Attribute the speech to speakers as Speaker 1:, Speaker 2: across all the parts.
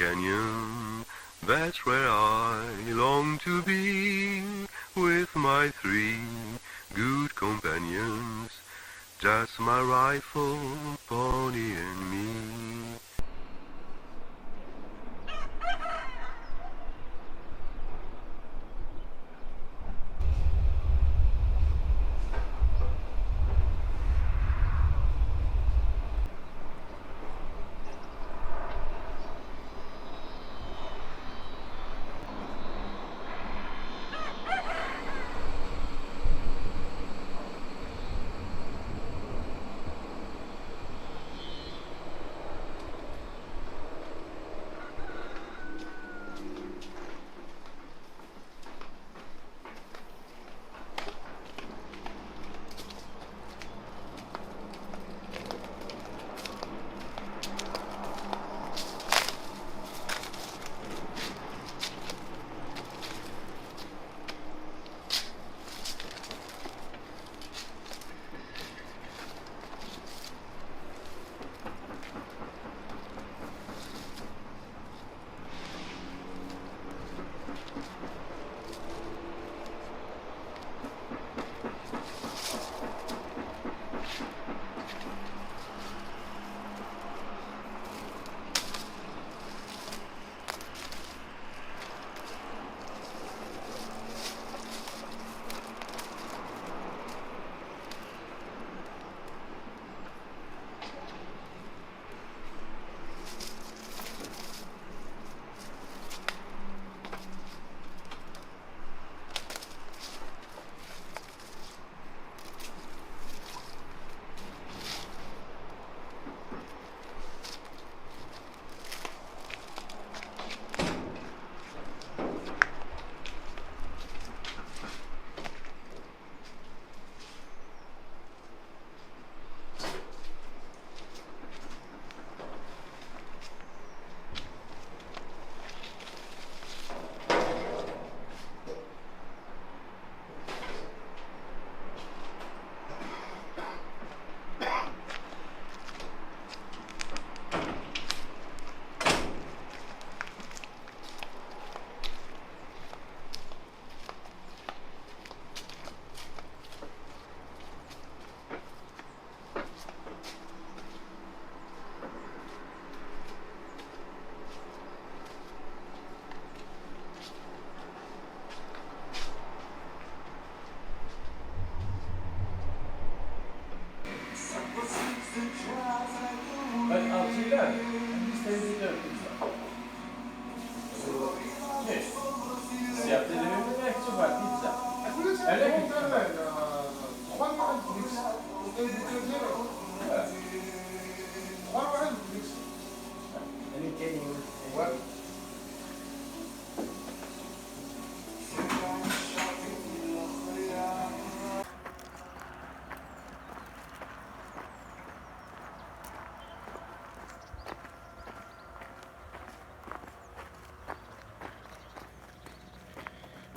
Speaker 1: canyon, that's where I long to be, with my three good companions, just my rifle, pony and me.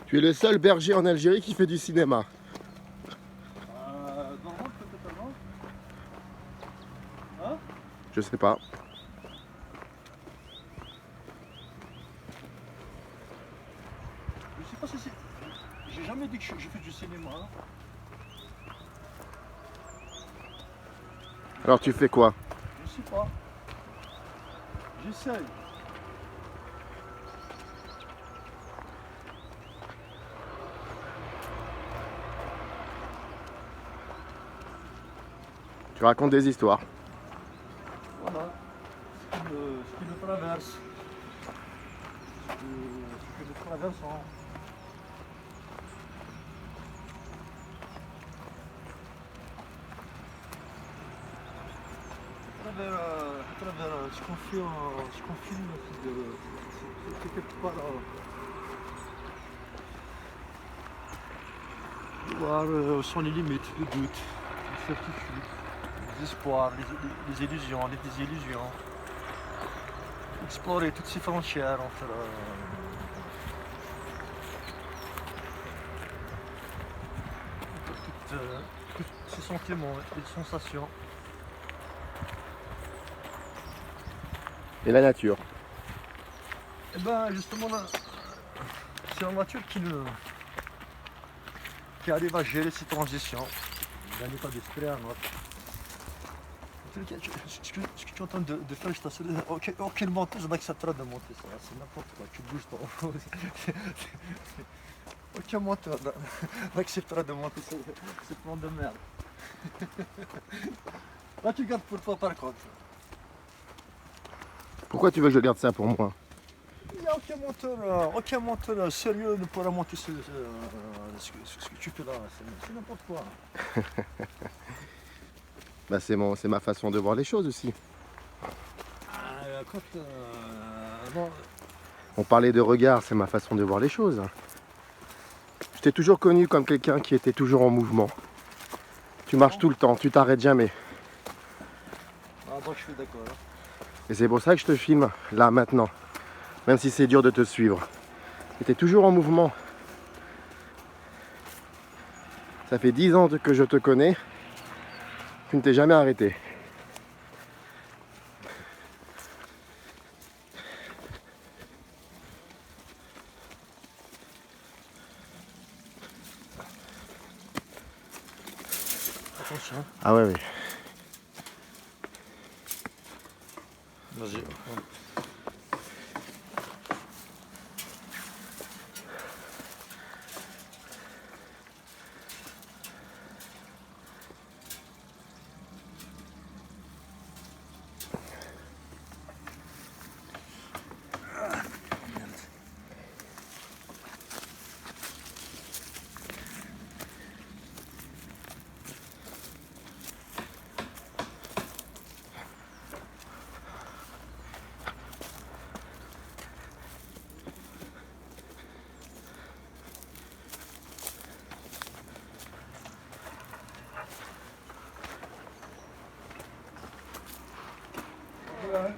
Speaker 2: Tu es le seul berger en Algérie qui fait du cinéma.
Speaker 3: Non, peut-être non. Hein?
Speaker 2: Je sais pas.
Speaker 3: Je sais pas si c'est... J'ai jamais dit que j'ai fait du cinéma.
Speaker 2: Alors tu fais quoi?
Speaker 3: Je sais pas. J'essaye.
Speaker 2: Tu racontes des histoires.
Speaker 3: Voilà. Ce qui me traverse. Ce que nous traversons. À travers ce qu'on filme, c'est quelque part voir sans les limites, le doute, les certitudes, les espoirs, les illusions, les désillusions. Explorer toutes ces frontières entre tous ces sentiments et sensations.
Speaker 2: Et la nature.
Speaker 3: Et ben justement là, c'est une voiture qui arrive à gérer ces transitions d'un état d'esprit à un autre. En tout cas, ce que tu es en train de faire, je t'assure, aucune monteuse n'acceptera de monter ça. C'est n'importe quoi, tu bouges ton. Aucun monteur n'acceptera de monter ce plan de merde. Là tu gardes pour toi par contre.
Speaker 2: Pourquoi tu veux que je garde ça pour moi?
Speaker 3: Il n'y a aucun monteur sérieux ne pourra monter ce que tu fais là. C'est n'importe quoi.
Speaker 2: Bah c'est ma façon de voir les choses aussi.
Speaker 3: Bon,
Speaker 2: On parlait de regard, c'est ma façon de voir les choses. Je t'ai toujours connu comme quelqu'un qui était toujours en mouvement. Tu marches tout le temps, tu t'arrêtes jamais.
Speaker 3: donc je suis d'accord. Hein.
Speaker 2: Et c'est pour ça que je te filme là maintenant. Même si c'est dur de te suivre. Tu es toujours en mouvement. Ça fait 10 ans que je te connais. Tu ne t'es jamais arrêté.
Speaker 3: Attention.
Speaker 2: Ah ouais, oui.
Speaker 3: Vas-y. Ouais.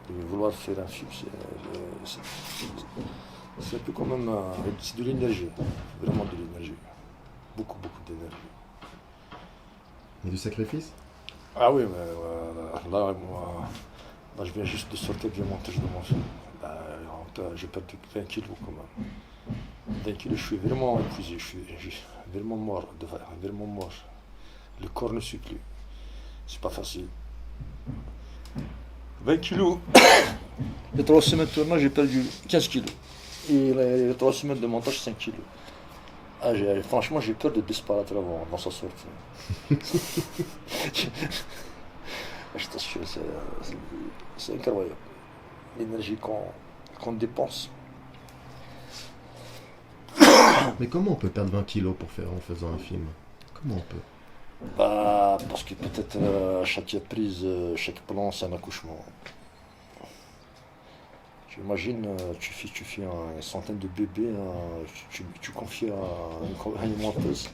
Speaker 3: De vouloir faire un film, c'est un peu quand même c'est de l'énergie, vraiment de l'énergie. Beaucoup, beaucoup d'énergie.
Speaker 2: Et du sacrifice?
Speaker 3: Ah oui, mais là, moi, là, je viens juste de sortir du montage de mon film. J'ai perdu 20 kilos quand même. 20 kilos, je suis vraiment épuisé, je suis vraiment mort, vraiment mort. Le corps ne suit plus. C'est pas facile. 20 kilos. Les 3 semaines de tournage, j'ai perdu 15 kilos. Et les 3 semaines de montage, 5 kilos. Ah, franchement, j'ai peur de disparaître avant sa sortie. Je t'assure, c'est incroyable. L'énergie qu'on dépense.
Speaker 2: Mais comment on peut perdre 20 kilos en faisant un film? Comment on peut?
Speaker 3: Bah, parce que peut-être chaque prise, chaque plan, c'est un accouchement. Tu imagines, tu fais une centaine de bébés, tu confies à une menteuse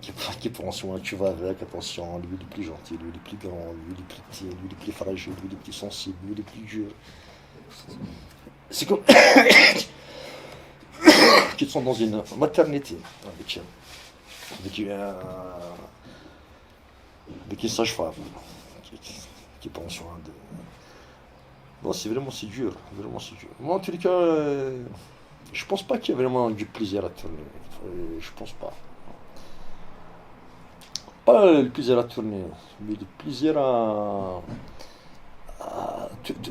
Speaker 3: qui prend soin, tu vas avec, attention, lui il est plus gentil, lui il est plus grand, lui il est plus petit, lui il est plus fragile, lui il est plus sensible, lui il est plus dur. C'est comme qu'ils sont dans une maternité avec une sage-femme qui prend soin de... Non, c'est dur, vraiment c'est dur. Moi, en tous les cas, je pense pas qu'il y a vraiment du plaisir à tourner. Je pense pas. Pas le plaisir à tourner, mais le plaisir à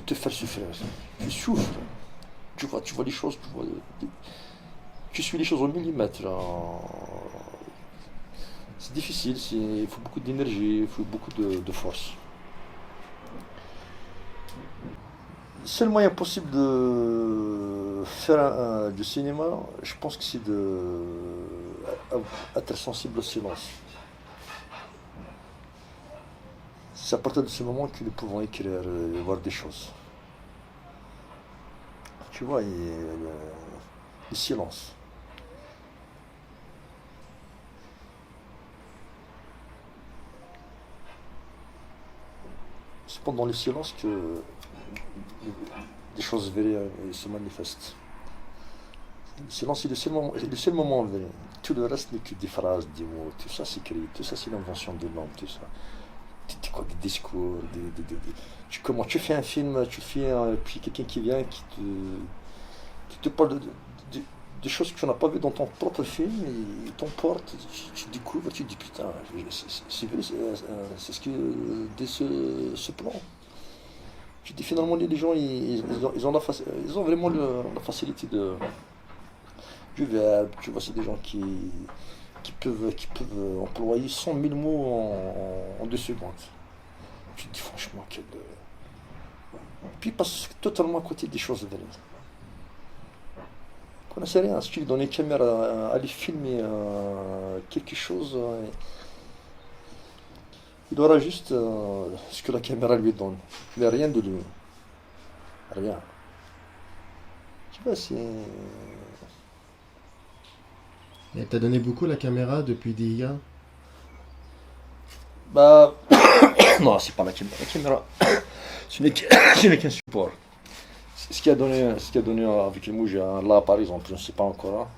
Speaker 3: te faire souffrir. Tu souffres. Tu vois les choses, tu suis les choses au millimètre. C'est difficile, il faut beaucoup d'énergie, il faut beaucoup de force. Le seul moyen possible de faire du cinéma, je pense que c'est d'être sensible au silence. C'est à partir de ce moment que nous pouvons écrire et voir des choses. Tu vois, le silence. C'est pendant le silence que des choses vraies se manifestent. Le silence est le seul moment vrai. Tout le reste n'est que des phrases, des mots, tout ça c'est créé, tout ça c'est l'invention de l'homme, tout ça. Des discours, comment tu fais un film, puis quelqu'un qui vient qui te parle de choses que tu n'as pas vues dans ton propre film, et t'emporte, tu découvres, tu te dis putain, c'est vrai, c'est ce que dès ce plan. Tu dis finalement les gens ils ont vraiment la facilité du verbe, tu vois, c'est des gens qui peuvent employer 100 000 mots en 2 secondes. Tu te dis franchement puis ils passent totalement à côté des choses vraies. On ne sait rien, si tu lui donnes une caméra à aller filmer quelque chose, il aura juste ce que la caméra lui donne, mais rien de lui. Rien. Tu vois, c'est...
Speaker 2: Elle t'a donné beaucoup la caméra depuis DIA?
Speaker 3: Bah... non, c'est pas la caméra. La caméra, ce n'est qu'un support. Ce qui a donné avec le mouche, là par exemple, je ne sais pas encore.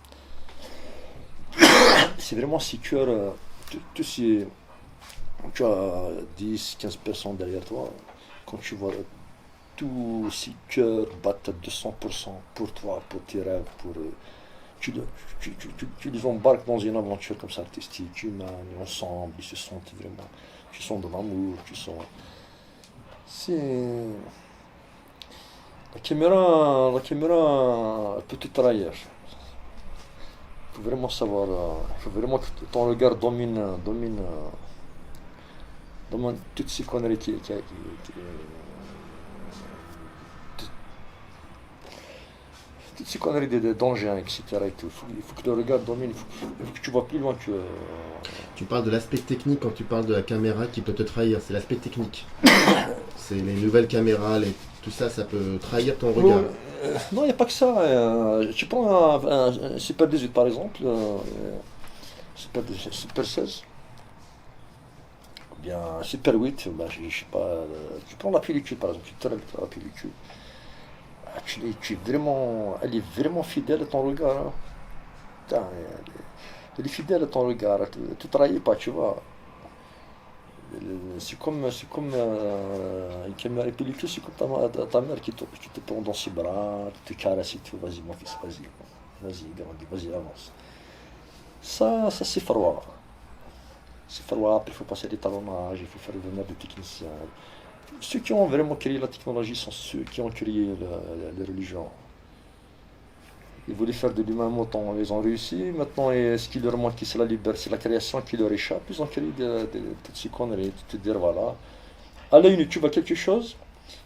Speaker 3: C'est vraiment ces cœurs, tous ces... Tu as 10, 15 personnes derrière toi, quand tu vois tous ces cœurs battent à 200% pour toi, pour tes rêves, tu les embarques dans une aventure comme ça artistique, humaine, ensemble, ils se sentent vraiment, tu sens de l'amour, tu sens... C'est... La caméra, elle peut te trahir. Il faut vraiment savoir, il faut vraiment que ton regard domine toutes ces conneries toutes ces conneries d'engins, etc. Il faut que le regard domine, il faut que tu vois plus loin que...
Speaker 2: tu parles de l'aspect technique quand tu parles de la caméra qui peut te trahir. C'est l'aspect technique. C'est les nouvelles caméras, tout ça, ça peut trahir ton regard.
Speaker 3: Non, il n'y a pas que ça. Tu prends un Super 18 par exemple, Super 16, ou bien un Super 8, bah, je sais pas, tu prends la pellicule par exemple, tu tournes la pellicule. Tu es vraiment, elle est vraiment fidèle à ton regard, hein. Putain, elle est fidèle à ton regard, tu ne trahis pas, tu vois. C'est comme une caméra pellicule, c'est comme ta mère qui te prend dans ses bras, qui te caresse et tout, vas-y mon fils, vas-y, grandis, vas-y, avance. Ça c'est froid. C'est froid, après il faut passer l'étalonnage, il faut faire venir des techniciens. Ceux qui ont vraiment créé la technologie sont ceux qui ont créé les religions. Ils voulaient faire de l'humain mouton, ils ont réussi. Maintenant, ce qui leur manque, c'est la liberté, c'est la création qui leur échappe. Ils ont créé toutes ces conneries, te dire voilà. À l'œil nu, tu vois quelque chose,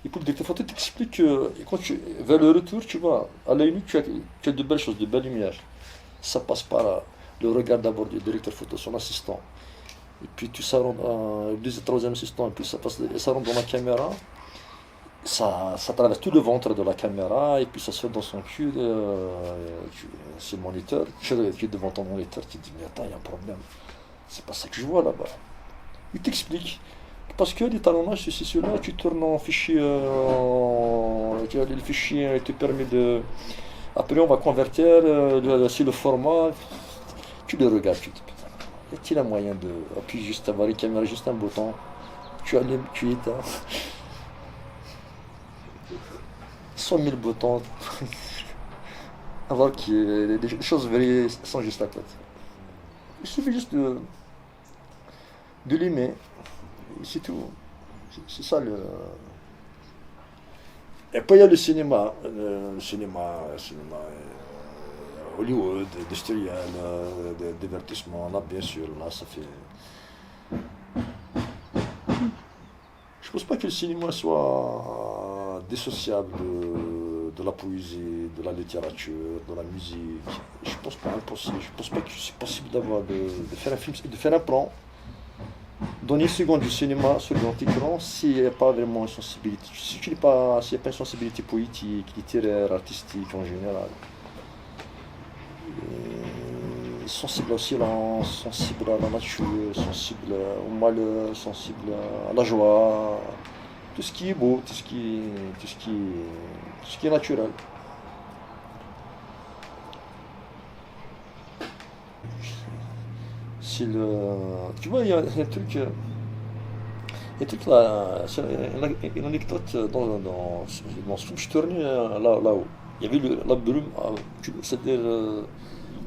Speaker 3: et pour le directeur photo t'explique que quand vers le retour, tu vois, à l'œil nu, tu as de belles choses, de belles lumières. Ça passe par le regard d'abord du directeur photo, son assistant. Et puis tout ça rentre, le deuxième, troisième assistant, et puis ça rentre dans la caméra. Ça traverse tout le ventre de la caméra et puis ça se fait dans son cul, c'est le moniteur, tu es devant ton moniteur, tu te dis mais attends, il y a un problème, c'est pas ça que je vois là-bas. Il t'explique, parce que l'étalonnage c'est celui-là, tu tournes en fichier, le fichier te permet de, après on va convertir, c'est le format, tu le regardes, tu te dis putain, y a-t-il un moyen de appuyer juste avoir une caméra, juste un bouton, tu allumes, tu éteins. 100 000 boutons, alors que les choses vraies sont juste à côté. Il suffit juste de l'aimer, c'est tout. C'est ça le. Et puis il y a le cinéma, Hollywood, industriel, divertissement, là bien sûr, là ça fait. Je pense pas que le cinéma soit dissociable de la poésie, de la littérature, de la musique. Je pense pas impossible. Je pense pas que c'est possible de faire un film, de faire un plan, donner une seconde du cinéma sur grand écran s'il n'y a pas vraiment une sensibilité. S'il n'y a pas une sensibilité poétique, littéraire, artistique en général. Sensible au silence, sensible à la nature, sensible au malheur, sensible à la joie, tout ce qui est beau, tout ce qui est naturel. Tu vois, il y a un truc là, c'est une anecdote dans ce film, je suis tourné là-haut. Il y avait la brume, c'est-à-dire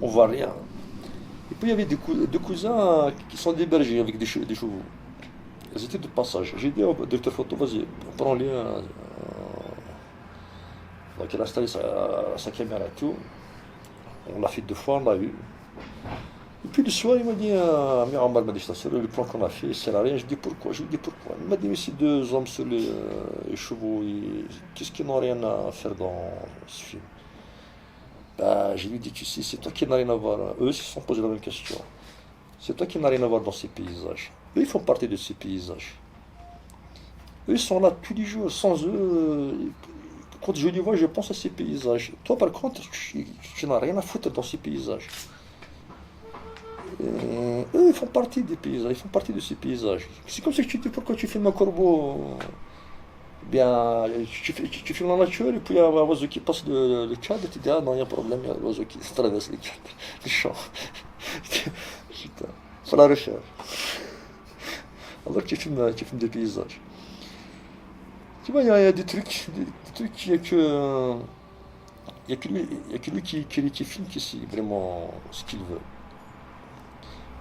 Speaker 3: on voit rien. Et puis il y avait deux cousins qui sont des bergers avec des chevaux. Ils étaient de passage. J'ai dit au directeur photo, vas-y, prends-les. Donc il a installé sa caméra et tout. On l'a fait 2 fois, on l'a eu. Et puis le soir, il m'a dit, Miramar m'a dit, c'est le plan qu'on a fait, c'est la rien. Je dis pourquoi? Je lui dis pourquoi. Il m'a dit, mais ces 2 hommes sur les chevaux, qu'est-ce qu'ils n'ont rien à faire dans ce film? Bah, je lui ai dit, tu sais, c'est toi qui n'as rien à voir. Eux, ils se sont posé la même question. C'est toi qui n'as rien à voir dans ces paysages. Eux, ils font partie de ces paysages. Eux, ils sont là tous les jours. Sans eux, quand je les vois, je pense à ces paysages. Toi, par contre, tu n'as rien à foutre dans ces paysages. Eux, ils font partie des paysages. Ils font partie de ces paysages. C'est comme si tu dis, pourquoi tu filmes un corbeau? Bien, tu filmes la nature et puis il y a un oiseau qui passe le cadre et tu dis ah non, il y a un problème, il y a l'oiseau qui traverse les champs. Putain, faut la refaire. Alors que tu filmes des paysages. Tu vois, il y a des trucs, il y a que lui qui filme qui sait vraiment ce qu'il veut.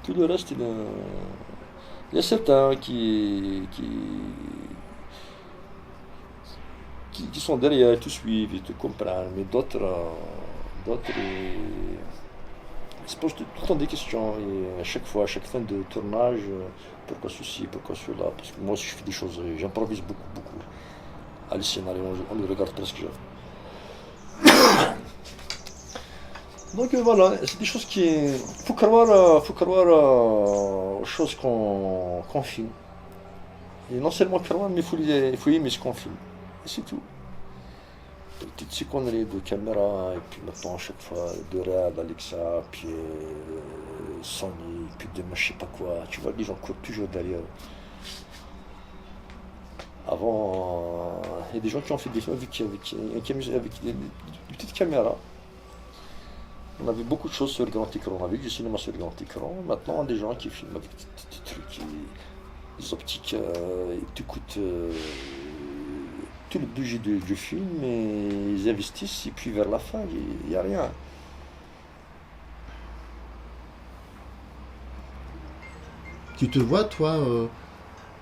Speaker 3: Tout le reste, il y a certains qui sont derrière, ils te suivent, ils te comprennent, mais d'autres ils se posent tout le temps des questions, et à chaque fois, à chaque fin de tournage, pourquoi ceci, pourquoi cela, parce que moi aussi je fais des choses, j'improvise beaucoup, à le scénario, on le regarde presque jamais. Donc voilà, c'est des choses qui... faut croire aux chose qu'on filme. Et non seulement quand même, mais il faut aimer ce qu'on filme. Et c'est tout. Des petites conneries de caméra, et puis maintenant à chaque fois de Red, Alexa, puis Sony, puis de je sais pas quoi. Tu vois, les gens courent toujours derrière. Avant, il y a des gens qui ont fait des films avec des petites caméras. On avait beaucoup de choses sur le grand écran. On avait du cinéma sur le grand écran. Maintenant, des gens qui filment avec des trucs, des optiques, ils te coûtent tout le budget du film et ils investissent. Et puis vers la fin, il n'y a rien.
Speaker 4: Tu te vois, toi,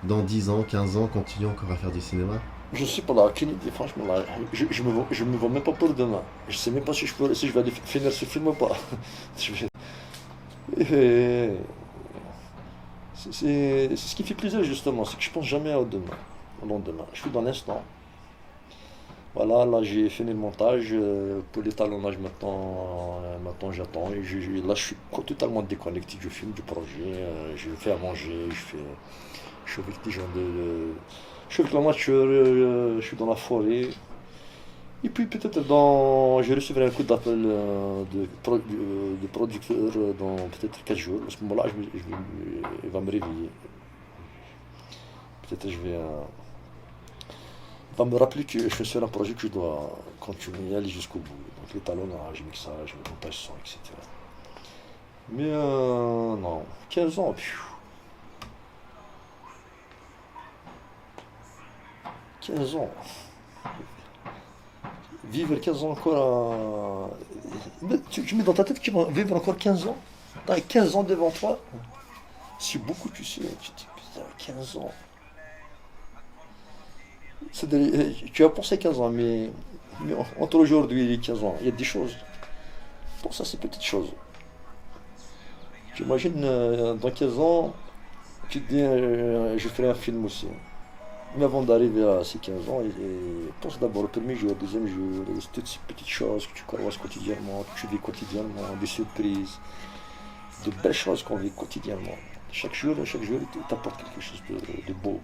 Speaker 4: dans 10 ans, 15 ans, continuer encore à faire du cinéma?
Speaker 3: Je sais pas, là, aucune idée, franchement, là, je me vois même pas pour demain. Je sais même pas si je vais aller finir ce film ou pas. Je vais- Et c'est ce qui fait plaisir, justement, c'est que je pense jamais au demain, au lendemain. Je suis dans l'instant. Voilà, là, j'ai fini le montage, pour l'étalonnage, maintenant j'attends. Et là, je suis totalement déconnecté du film, du projet. Je fais à manger, je suis avec des gens je suis avec la nature, je suis dans la forêt. Et puis peut-être je recevrai un coup d'appel de producteur dans peut-être 4 jours. À ce moment-là, il va me réveiller. Peut-être il va me rappeler que je suis sur un projet que je dois continuer et aller jusqu'au bout. Donc l'étalonnage, le mixage, le montage son, etc. Mais non, 15 ans, pfiou. 15 ans. Vivre 15 ans encore à... Tu mets dans ta tête qu'ils vont vivre encore 15 ans? T'as 15 ans devant toi? C'est beaucoup, tu sais. Tu te dis, putain, 15 ans. Tu as pensé 15 ans, mais entre aujourd'hui et 15 ans, il y a des choses. Pour ça, c'est petites choses. Tu imagines, dans 15 ans, tu te dis, je ferai un film aussi. Mais avant d'arriver à ces 15 ans, pense d'abord au premier jour, au deuxième jour, toutes ces petites choses que tu croises quotidiennement, que tu vis quotidiennement, des surprises, de belles choses qu'on vit quotidiennement. Chaque jour, il t'apporte quelque chose de beau.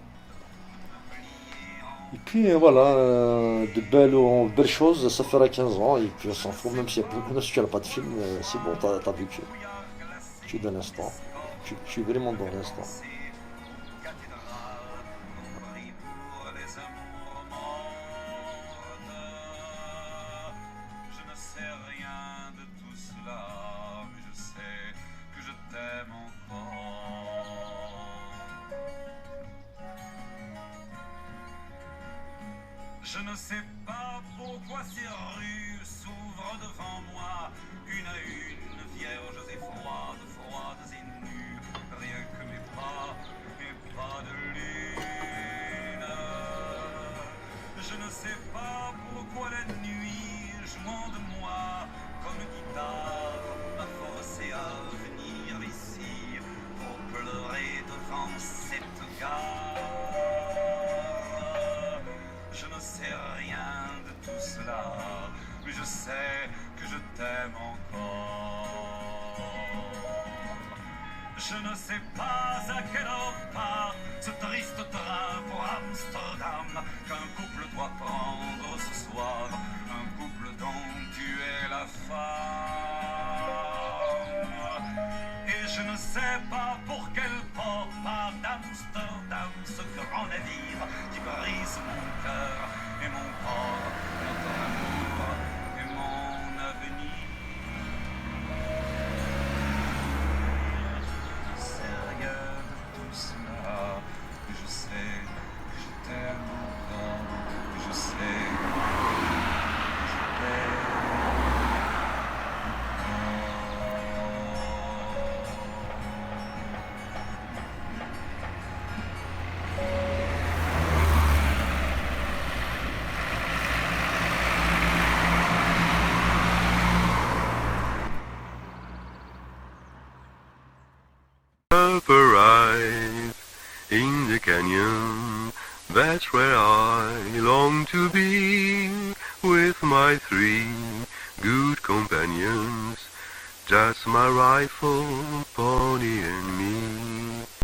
Speaker 3: Et puis voilà, belles choses, ça fera 15 ans, et puis on s'en fout, même si tu n'as pas de film, c'est bon, t'as vécu. Tu es dans l'instant. Tu es vraiment dans l'instant.
Speaker 5: Je ne sais pas pourquoi ces rues s'ouvrent devant moi, une à une, vierges et froides et nues, rien que mes pas de lune. Je ne sais pas pourquoi la nuit, jouant de moi, comme une guitare, m'a forcé à venir ici, pour pleurer devant cette gare. Je ne sais rien de tout cela, mais je sais que je t'aime encore. Je ne sais pas à quelle heure part ce triste train pour Amsterdam qu'un couple doit prendre ce soir, un couple dont tu es la femme. Et je ne sais pas pour quel port part d'Amsterdam ce grand navire qui brise mon cœur et mon corps, notre amour et mon avenir. Je sais rien de tout cela, mais je sais que je t'aime encore, que je sais que je t'aime
Speaker 1: Arrive in the canyon, that's where I long to be, with my 3 good companions, just my rifle, pony and me.